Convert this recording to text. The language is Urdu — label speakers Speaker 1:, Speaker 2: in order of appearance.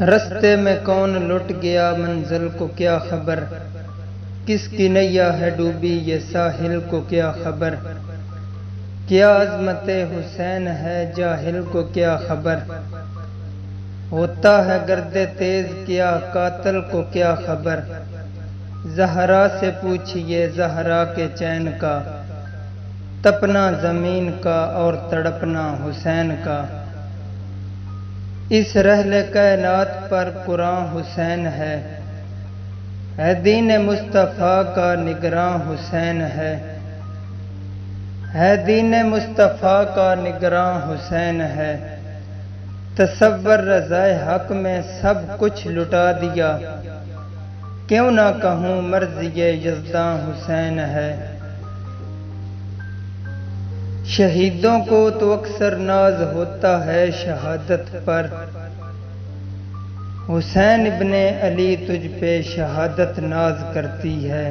Speaker 1: رستے میں کون لٹ گیا منزل کو کیا خبر، کس کی نیا ہے ڈوبی یہ ساحل کو کیا خبر، کیا عظمت حسین ہے جاہل کو کیا خبر، ہوتا ہے گرد تیز کیا قاتل کو کیا خبر، زہرا سے پوچھئے زہرا کے چین کا، تپنا زمین کا اور تڑپنا حسین کا، اس رحلِ کائنات پر قرآن حسین ہے دین مصطفیٰ کا نگراں حسین ہے دین مصطفیٰ کا نگراں حسین ہے، تصور رضائے حق میں سب کچھ لٹا دیا، کیوں نہ کہوں مرضی یزداں حسین ہے۔ شہیدوں کو تو اکثر ناز ہوتا ہے شہادت پر، حسین ابن علی تجھ پہ شہادت ناز کرتی ہے۔